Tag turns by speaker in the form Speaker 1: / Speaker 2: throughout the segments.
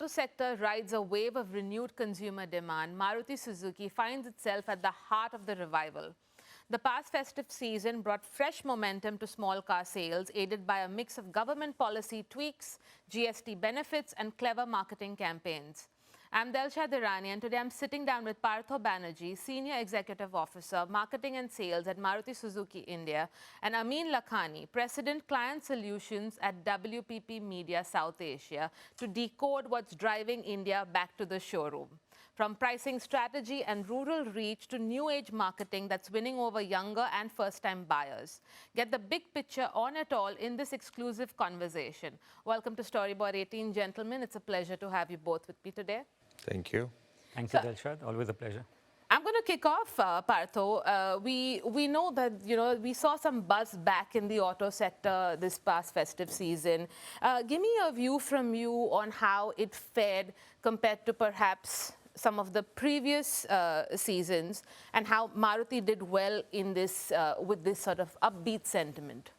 Speaker 1: auto sector rides a wave of renewed consumer demand, Maruti Suzuki finds itself at the heart of the revival. The past festive season brought fresh momentum to small car sales, aided by a mix of government policy tweaks, GST benefits, and clever marketing campaigns. I'm Delshad Irani, and today I'm sitting down with Partho Banerjee, Senior Executive Officer, Marketing and Sales at Maruti Suzuki India, and Amin Lakhani, President, Client Solutions at WPP Media South Asia, to decode what's driving India back to the showroom. From pricing strategy and rural reach to new age marketing that's winning over younger and first-time buyers. Get the big picture on it all in this exclusive conversation. Welcome to Storyboard 18, gentlemen. It's a pleasure to have you both with me today.
Speaker 2: Thank you.
Speaker 3: Thank you, Delshad. Always a pleasure.
Speaker 1: I'm going to kick off, Partho. We know that, we saw some buzz back in the auto sector this past festive season. Give me a view from you on how it fared compared to perhaps some of the previous seasons, and how Maruti did well in this with this sort of upbeat sentiment.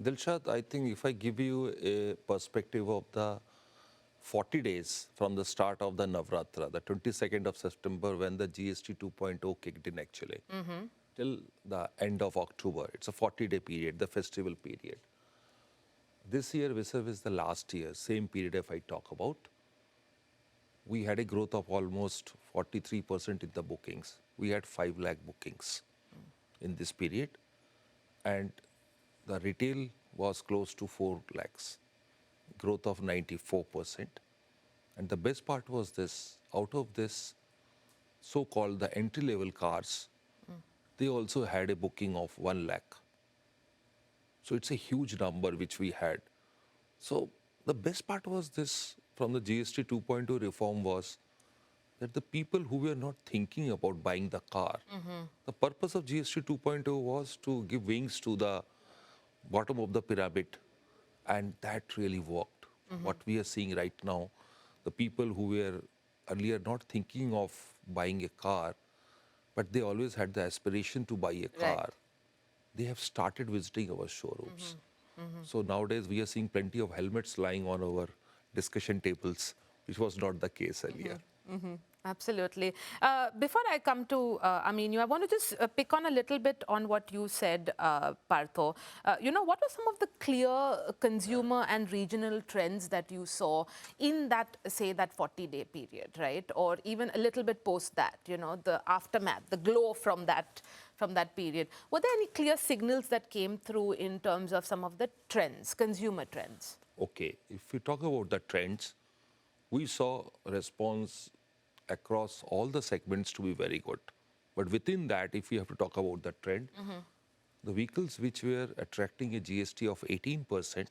Speaker 2: Dilshad, I think if I give you a perspective of the 40 days from the start of the Navratra, the 22nd of September, when the GST 2.0 kicked in actually, till the end of October. It's a 40-day period, the festival period. This year, vis-a-vis the last year, same period if I talk about, we had a growth of almost 43% in the bookings. We had 5 lakh bookings in this period, and the retail was close to 4 lakhs, growth of 94%. And the best part was this, out of this so-called the entry-level cars, they also had a booking of 1 lakh. So it's a huge number which we had. So the best part was this, from the GST 2.0 reform, was that the people who were not thinking about buying the car, the purpose of GST 2.0 was to give wings to the bottom of the pyramid, and that really worked. What we are seeing right now, the people who were earlier not thinking of buying a car, but they always had the aspiration to buy a car, they have started visiting our showrooms. So nowadays we are seeing plenty of helmets lying on our discussion tables, which was not the case earlier.
Speaker 1: Absolutely. Before I come to Amin, I want to just pick on a little bit on what you said, Partho. What are some of the clear consumer and regional trends that you saw in that, say, that 40-day period, right? Or even a little bit post that, the aftermath, the glow from that period. Were there any clear signals that came through in terms of some of the trends, consumer trends?
Speaker 2: Okay, if we talk about the trends, we saw a response across all the segments to be very good. But within that, if we have to talk about the trend, the vehicles which were attracting a GST of 18%,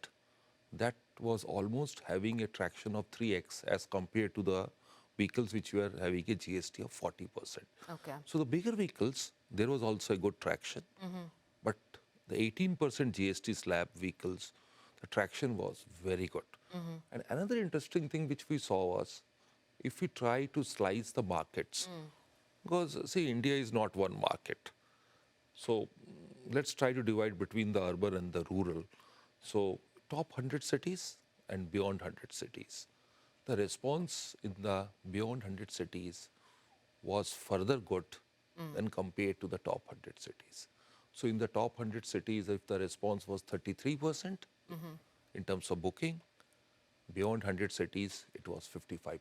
Speaker 2: that was almost having a traction of 3x as compared to the vehicles which were having a GST of 40%.
Speaker 1: Okay.
Speaker 2: So the bigger vehicles, there was also a good traction. But the 18% GST slab vehicles, the traction was very good. And another interesting thing which we saw was, if we try to slice the markets, because see, India is not one market. So let's try to divide between the urban and the rural. So top 100 cities and beyond 100 cities. The response in the beyond 100 cities was further good than compared to the top 100 cities. So in the top 100 cities, if the response was 33% in terms of booking, beyond 100 cities, it was 55%.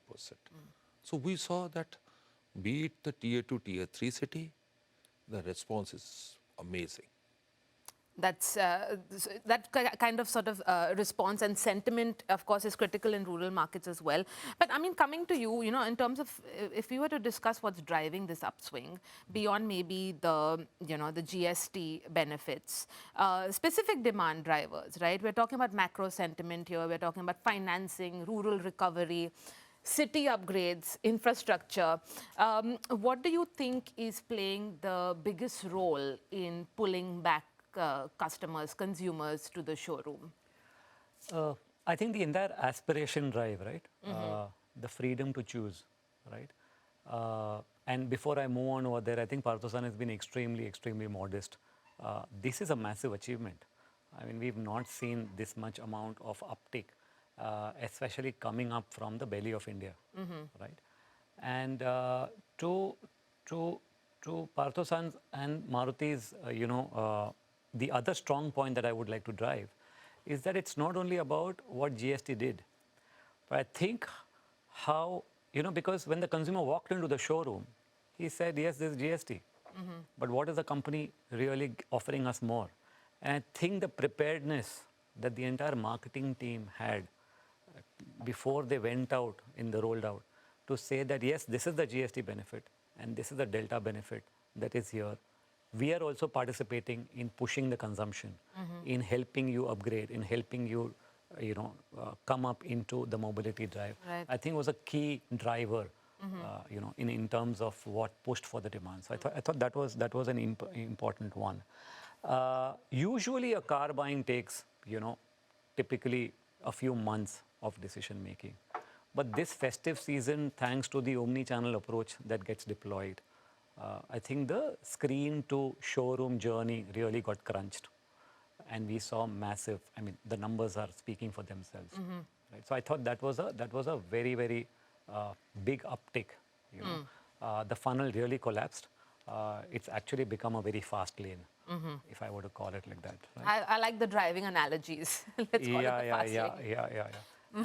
Speaker 2: So we saw that, be it the tier 2, tier 3 city, the response is amazing.
Speaker 1: That's that kind of sort of response and sentiment, of course, is critical in rural markets as well. But I mean, coming to you, in terms of if we were to discuss what's driving this upswing beyond maybe the the GST benefits, specific demand drivers, right? We're talking about macro sentiment here. We're talking about financing, rural recovery, city upgrades, infrastructure. What do you think is playing the biggest role in pulling back customers, consumers to the showroom?
Speaker 3: I think the entire aspiration drive, right? The freedom to choose, right? And before I move on over there, I think Partho-san has been extremely, extremely modest. This is a massive achievement. I mean, we've not seen this much amount of uptick especially coming up from the belly of India, right? And to Partho San's and Maruti's, the other strong point that I would like to drive is that it's not only about what GST did, but I think how, because when the consumer walked into the showroom, he said, yes, there's GST. But what is the company really offering us more? And I think the preparedness that the entire marketing team had before they went out in the rolled out to say that, yes, this is the GST benefit and this is the delta benefit that is here. We are also participating in pushing the consumption, in helping you upgrade, in helping you, come up into the mobility drive.
Speaker 1: Right.
Speaker 3: I think was a key driver, in terms of what pushed for the demand. So I thought that was an important one. Usually a car buying takes, typically a few months of decision making. But this festive season, thanks to the omni-channel approach that gets deployed, I think the screen to showroom journey really got crunched. And we saw massive, the numbers are speaking for themselves. Right? So I thought that was a very, very big uptick. The funnel really collapsed. It's actually become a very fast lane, if I were to call it like that. Right?
Speaker 1: I like the driving analogies. Let's call it the fast lane.
Speaker 3: Yeah.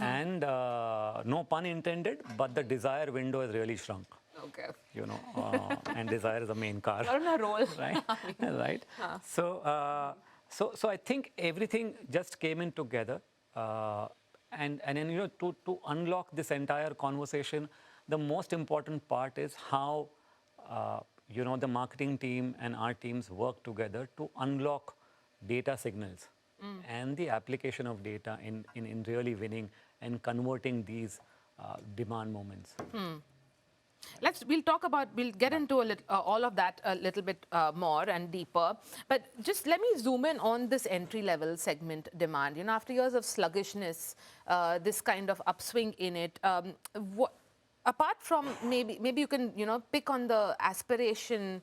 Speaker 3: And no pun intended, but the desire window has really shrunk.
Speaker 1: Okay.
Speaker 3: And desire is the main car.
Speaker 1: You're on a roll.
Speaker 3: Right? Right. So I think everything just came in together. And then, to unlock this entire conversation, the most important part is how, the marketing team and our teams work together to unlock data signals and the application of data in really winning and converting these demand moments.
Speaker 1: We'll get into all of that a little bit more and deeper. But just let me zoom in on this entry-level segment demand. After years of sluggishness, this kind of upswing in it, apart from maybe you can, pick on the aspiration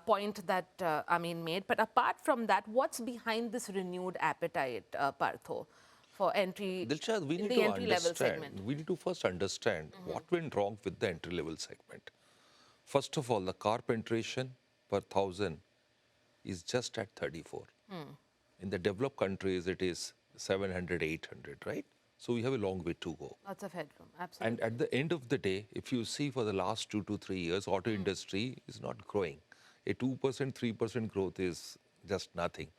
Speaker 1: point that Amin made. But apart from that, what's behind this renewed appetite, Partho, for
Speaker 2: Dilshad, we need
Speaker 1: the
Speaker 2: to
Speaker 1: entry-level
Speaker 2: understand.
Speaker 1: segment?
Speaker 2: We need to first understand what went wrong with the entry-level segment. First of all, the car penetration per 1,000 is just at 34. In the developed countries, it is 700, 800, right? So we have a long way to go.
Speaker 1: Lots of headroom, absolutely.
Speaker 2: And at the end of the day, if you see for the last 2 to 3 years, auto industry is not growing. A 2%, 3% growth is just nothing.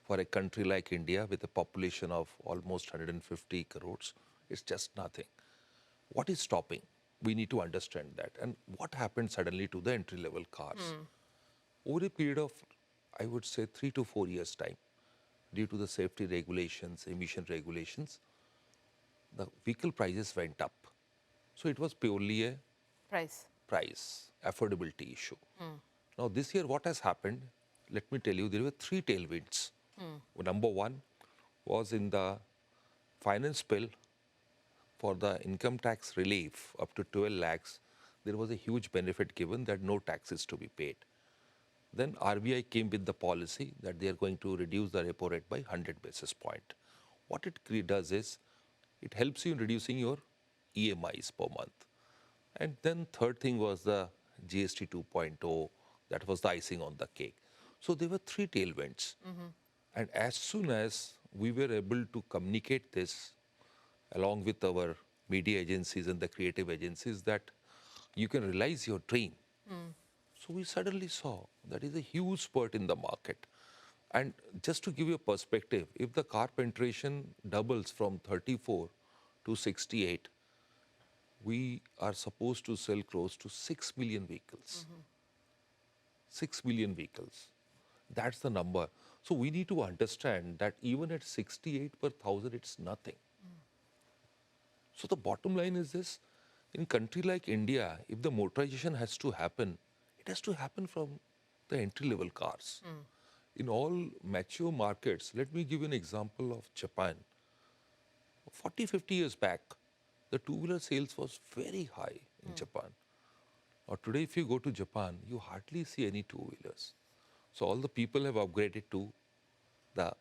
Speaker 2: For a country like India with a population of almost 150 crores, it's just nothing. What is stopping? We need to understand that. And what happened suddenly to the entry-level cars? Over a period of, I would say, 3 to 4 years' time, due to the safety regulations, emission regulations, the vehicle prices went up. So it was purely a price, affordability issue. Now this year what has happened, let me tell you, there were 3 tailwinds. Number one was in the finance bill for the income tax relief up to 12 lakhs, there was a huge benefit given that no tax is to be paid. Then RBI came with the policy that they are going to reduce the repo rate by 100 basis point. What it does is, it helps you in reducing your EMIs per month. And then third thing was the GST 2.0, that was the icing on the cake. So there were 3 tailwinds. And as soon as we were able to communicate this along with our media agencies and the creative agencies that you can realize your dream. So we suddenly saw that is a huge spurt in the market. And just to give you a perspective, if the car penetration doubles from 34 to 68, we are supposed to sell close to 6 million vehicles. 6 million vehicles. That's the number. So we need to understand that even at 68 per 1,000, it's nothing. So the bottom line is this, in a country like India, if the motorization has to happen, it has to happen from the entry-level cars. In all mature markets, let me give you an example of Japan. 40, 50 years back, the two-wheeler sales was very high in Japan. Or today, if you go to Japan, you hardly see any two-wheelers. So all the people have upgraded to the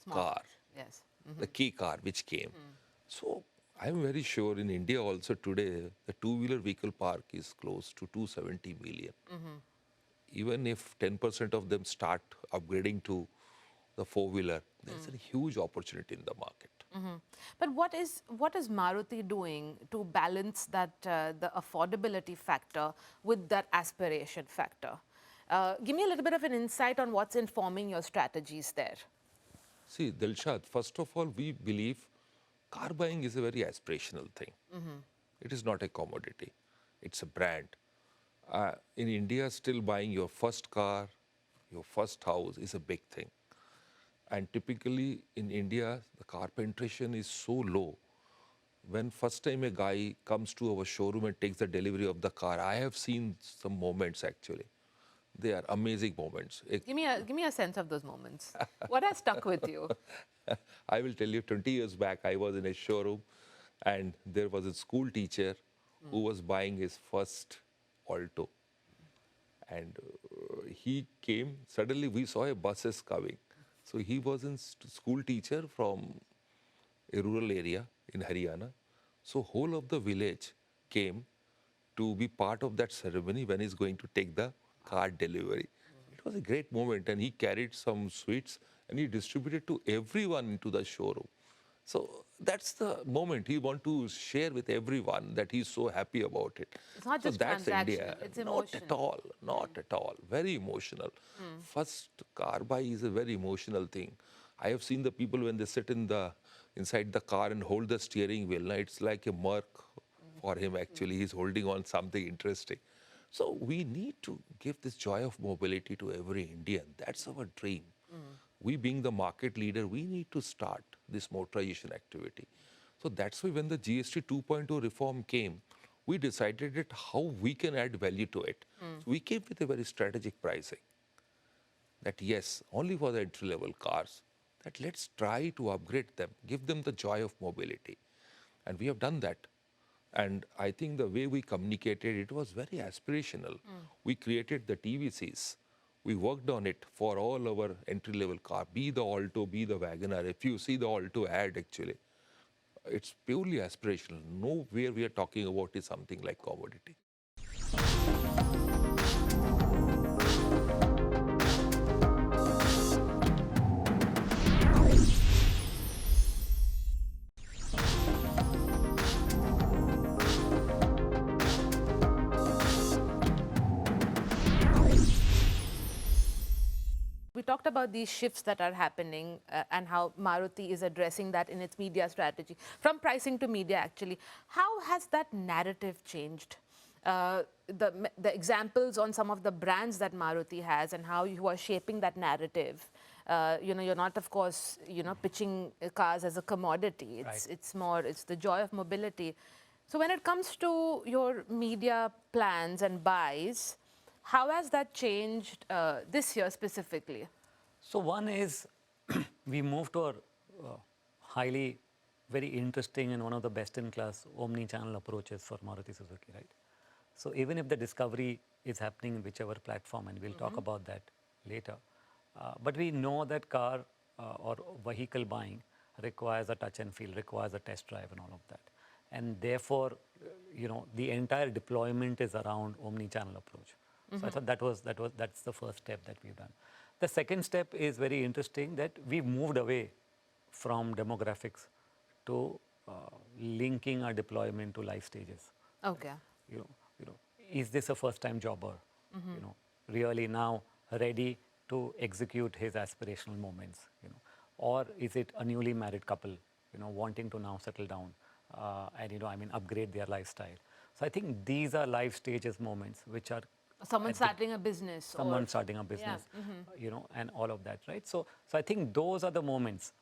Speaker 2: car,
Speaker 1: Yes.
Speaker 2: the key car which came. So I'm very sure in India also today, the two-wheeler vehicle park is close to 270 million. Even if 10% of them start upgrading to the four-wheeler, there's a huge opportunity in the market.
Speaker 1: But what is Maruti doing to balance that the affordability factor with that aspiration factor? Give me a little bit of an insight on what's informing your strategies there.
Speaker 2: See, Delshad, first of all, we believe car buying is a very aspirational thing. It is not a commodity. It's a brand. In India, still buying your first car, your first house is a big thing. And typically in India, the car penetration is so low. When first time a guy comes to our showroom and takes the delivery of the car, I have seen some moments actually. They are amazing moments.
Speaker 1: Give me a sense of those moments. What has stuck with you?
Speaker 2: I will tell you, 20 years back, I was in a showroom and there was a school teacher who was buying his first Alto. And he came, suddenly we saw a buses coming. So he was a school teacher from a rural area in Haryana. So whole of the village came to be part of that ceremony when he's going to take the car delivery. It was a great moment and he carried some sweets and he distributed to everyone into the showroom. So that's the moment he want to share with everyone that he's so happy about it.
Speaker 1: It's not
Speaker 2: So
Speaker 1: just
Speaker 2: that's India.
Speaker 1: transactional, it's
Speaker 2: Not at
Speaker 1: emotional.
Speaker 2: all, not at all. Very emotional. First car buy is a very emotional thing. I have seen the people when they sit inside the car and hold the steering wheel. Now it's like a mark for him actually. He's holding on something interesting. So we need to give this joy of mobility to every Indian. That's our dream. We being the market leader, we need to start this motorization activity. So that's why when the GST 2.0 reform came, we decided that how we can add value to it. So we came with a very strategic pricing that yes, only for the entry-level cars, that let's try to upgrade them, give them the joy of mobility. And we have done that. And I think the way we communicated, it was very aspirational. We created the TVCs. We worked on it for all our entry-level car, be the Alto, be the Wagoner. If you see the Alto ad actually, it's purely aspirational. Nowhere we are talking about is something like commodity.
Speaker 1: We talked about these shifts that are happening and how Maruti is addressing that in its media strategy, from pricing to media actually. How has that narrative changed? The examples on some of the brands that Maruti has and how you are shaping that narrative. You're not, of course, pitching cars as a commodity. It's more, it's the joy of mobility. So when it comes to your media plans and buys, how has that changed this year specifically?
Speaker 3: So one is we moved to a highly, very interesting and one of the best-in-class omni-channel approaches for Maruti Suzuki, right? So even if the discovery is happening in whichever platform, and we'll talk about that later, but we know that car or vehicle buying requires a touch and feel, requires a test drive and all of that. And therefore, the entire deployment is around omni-channel approach. So I thought that's the first step that we've done. The second step is very interesting, that we've moved away from demographics to linking our deployment to life stages.
Speaker 1: Okay.
Speaker 3: Is this a first-time jobber? Really now ready to execute his aspirational moments? Or is it a newly married couple? Wanting to now settle down and upgrade their lifestyle. So I think these are life stages moments which are
Speaker 1: someone starting a business.
Speaker 3: Someone starting a business, and all of that, right? So I think those are the moments,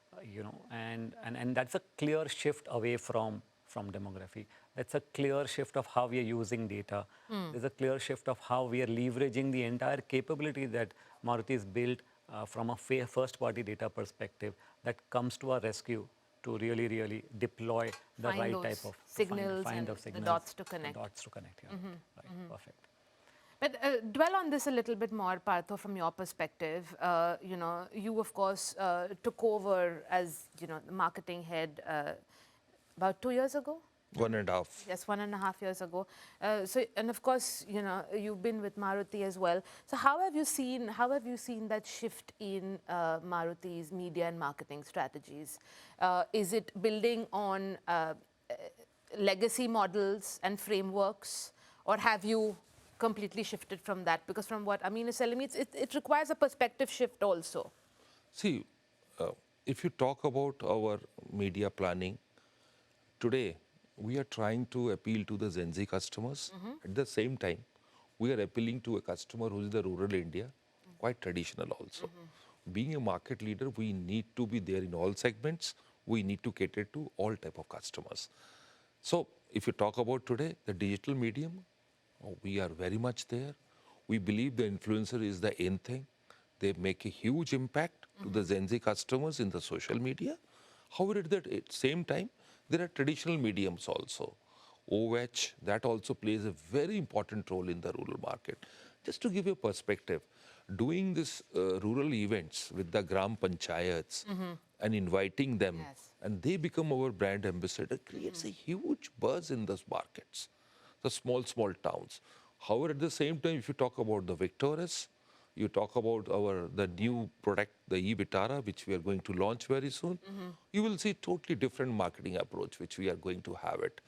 Speaker 3: and that's a clear shift away from demography. That's a clear shift of how we are using data. There's a clear shift of how we are leveraging the entire capability that Maruti has built from a first-party data perspective that comes to our rescue to really, really deploy the
Speaker 1: find
Speaker 3: right
Speaker 1: those
Speaker 3: type of
Speaker 1: signals
Speaker 3: find
Speaker 1: and
Speaker 3: of signals,
Speaker 1: the dots to connect.
Speaker 3: Yeah. Right. Perfect.
Speaker 1: But dwell on this a little bit more, Partho, from your perspective. You of course took over as the marketing head about 2 years ago.
Speaker 2: 1.5.
Speaker 1: Yes, 1.5 years ago. And of course, you've been with Maruti as well. So how have you seen that shift in Maruti's media and marketing strategies? Is it building on legacy models and frameworks, or have you completely shifted from that? Because from what Amin is telling me, it requires a perspective shift also.
Speaker 2: See, if you talk about our media planning, today we are trying to appeal to the Gen Z customers. At the same time, we are appealing to a customer who is the rural India, quite traditional also. Being a market leader, we need to be there in all segments. We need to cater to all type of customers. So if you talk about today, the digital medium, we are very much there. We believe the influencer is the end thing. They make a huge impact to the Gen Z customers in the social media. However, at the same time, there are traditional mediums also. OH, that also plays a very important role in the rural market. Just to give you a perspective, doing this rural events with the Gram Panchayats and inviting them,
Speaker 1: Yes.
Speaker 2: and they become our brand ambassador, creates a huge buzz in those markets, the small towns. However, at the same time, if you talk about the Victoris, you talk about the new product, the e-Vitara, which we are going to launch very soon, you will see totally different marketing approach, which we are going to have it.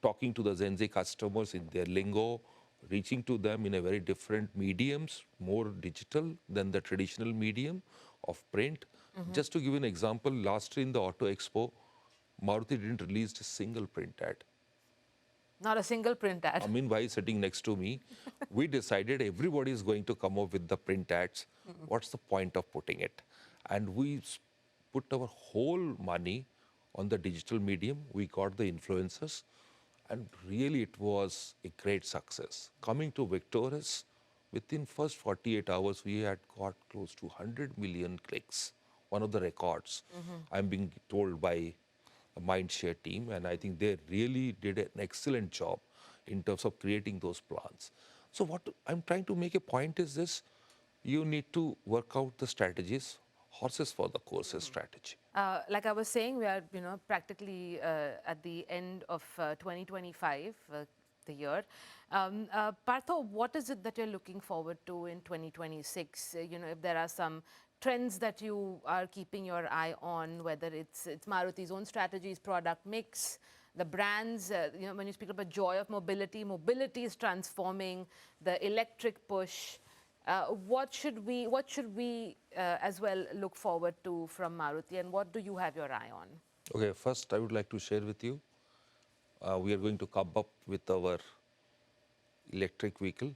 Speaker 2: Talking to the Gen Z customers in their lingo, reaching to them in a very different mediums, more digital than the traditional medium of print. Just to give you an example, last year in the Auto Expo, Maruti didn't release a single print ad.
Speaker 1: Not a single print ad.
Speaker 2: Amin Bhai sitting next to me, we decided everybody is going to come up with the print ads. What's the point of putting it? And we put our whole money on the digital medium. We got the influencers, and really it was a great success. Coming to Victoris, within first 48 hours, we had got close to 100 million clicks, one of the records. I'm being told by the Mindshare team, and I think they really did an excellent job in terms of creating those plans. So what I'm trying to make a point is this: you need to work out the strategies, horses for the courses strategy.
Speaker 1: Like I was saying, we are practically at the end of 2025, the year. Partho, what is it that you're looking forward to in 2026? If there are some trends that you are keeping your eye on, whether it's Maruti's own strategies, product mix, the brands. When you speak about joy of mobility, mobility is transforming, the electric push. What should we as well look forward to from Maruti, and what do you have your eye on?
Speaker 2: Okay, first I would like to share with you, we are going to come up with our electric vehicle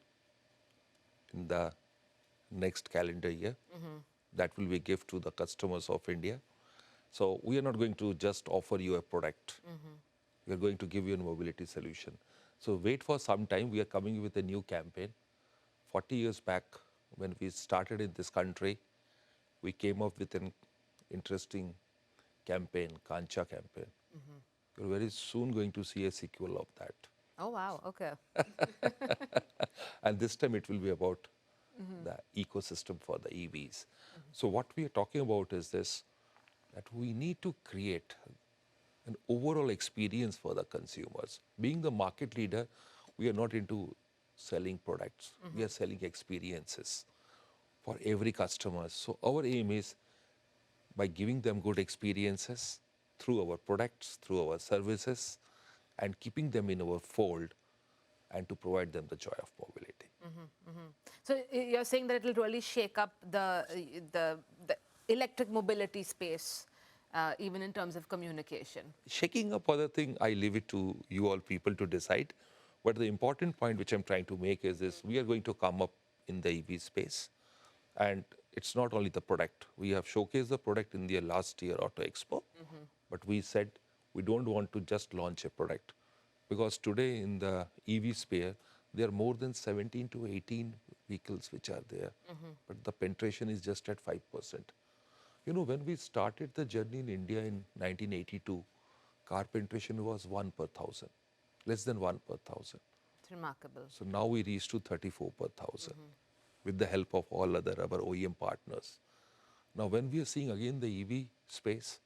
Speaker 2: in the next calendar year. That will be a gift to the customers of India. So we are not going to just offer you a product. We are going to give you a mobility solution. So wait for some time. We are coming with a new campaign. 40 years back, when we started in this country, we came up with an interesting campaign, Kancha campaign. You're very soon going to see a sequel of that.
Speaker 1: Oh, wow. Okay.
Speaker 2: And this time it will be about the ecosystem for the EVs. So what we are talking about is this, that we need to create an overall experience for the consumers. Being the market leader, we are not into selling products. We are selling experiences for every customer. So our aim is, by giving them good experiences through our products, through our services, and keeping them in our fold, and to provide them the joy of mobility.
Speaker 1: So you're saying that it will really shake up the electric mobility space, even in terms of communication.
Speaker 2: Shaking up other thing, I leave it to you all people to decide. But the important point which I'm trying to make is this: we are going to come up in the EV space. And it's not only the product. We have showcased the product in the last year Auto Expo. But we said we don't want to just launch a product. Because today in the EV sphere, there are more than 17 to 18 vehicles which are there. But the penetration is just at 5%. When we started the journey in India in 1982, car penetration was 1 per 1,000, less than 1 per 1,000.
Speaker 1: It's remarkable.
Speaker 2: So now we reached to 34 per 1,000 with the help of all other our OEM partners. Now when we are seeing again the EV space,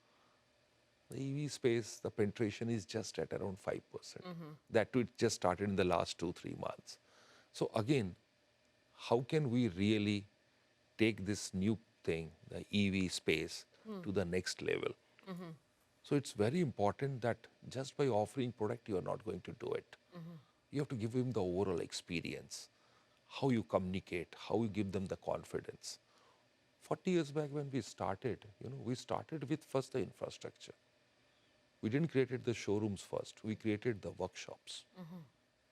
Speaker 2: The EV space, the penetration is just at around 5%. That too, it just started in the last 2-3 months. So again, how can we really take this new thing, the EV space, to the next level? So it's very important that just by offering product, you are not going to do it. You have to give them the overall experience, how you communicate, how you give them the confidence. 40 years back when we started, we started with first the infrastructure. We didn't create the showrooms first. We created the workshops.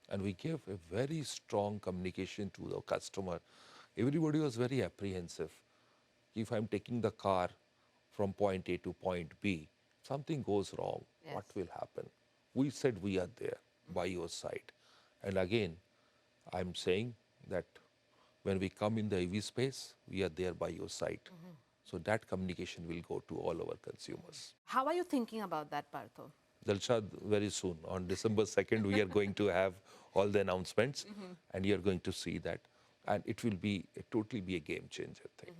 Speaker 2: And we gave a very strong communication to the customer. Everybody was very apprehensive. If I'm taking the car from point A to point B, something goes wrong, what will happen? We said we are there by your side. And again, I'm saying that when we come in the EV space, we are there by your side. So that communication will go to all our consumers.
Speaker 1: How are you thinking about that, Partho?
Speaker 2: Delshad, very soon, on December 2nd, we are going to have all the announcements and you're going to see that. And it will totally be a game changer thing.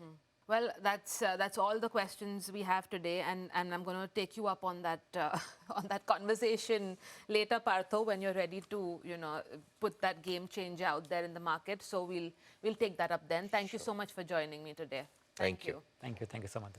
Speaker 1: Well, that's all the questions we have today, and I'm going to take you up on that on that conversation later, Partho, when you're ready to put that game changer out there in the market. So we'll take that up then. Thank you so much for joining me today.
Speaker 2: Thank you.
Speaker 3: Thank you so much.